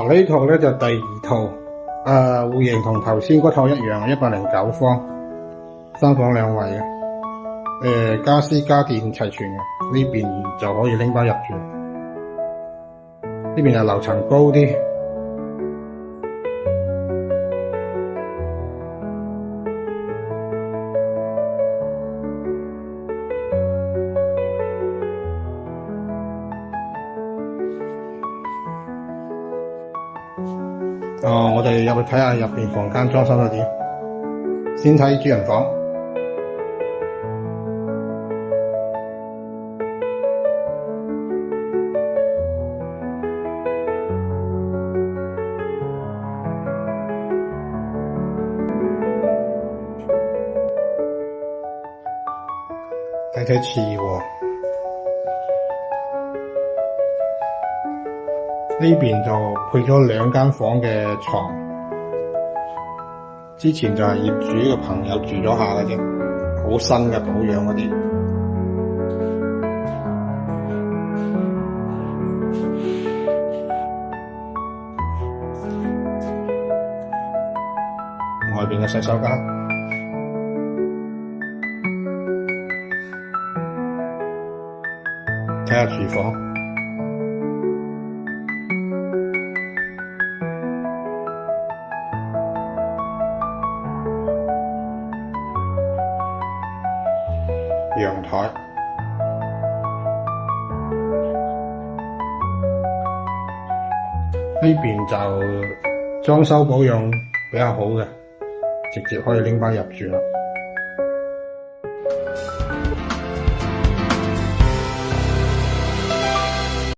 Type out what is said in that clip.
呢套咧就第二套，戶型同頭先嗰套一樣，109方，3房2衛嘅，家私家電齊全嘅，呢邊就可以拎翻入住。呢邊就樓層高啲。我哋入去睇下入邊房間裝修得點。先睇主人房，睇睇次臥。呢邊就配咗2間房嘅床，之前就係業主嘅朋友住咗下嘅啫，好新嘅保養嗰啲。外邊嘅洗手間，睇下廚房。陽台，呢邊就裝修保養比較好嘅，直接可以拎返入住啦。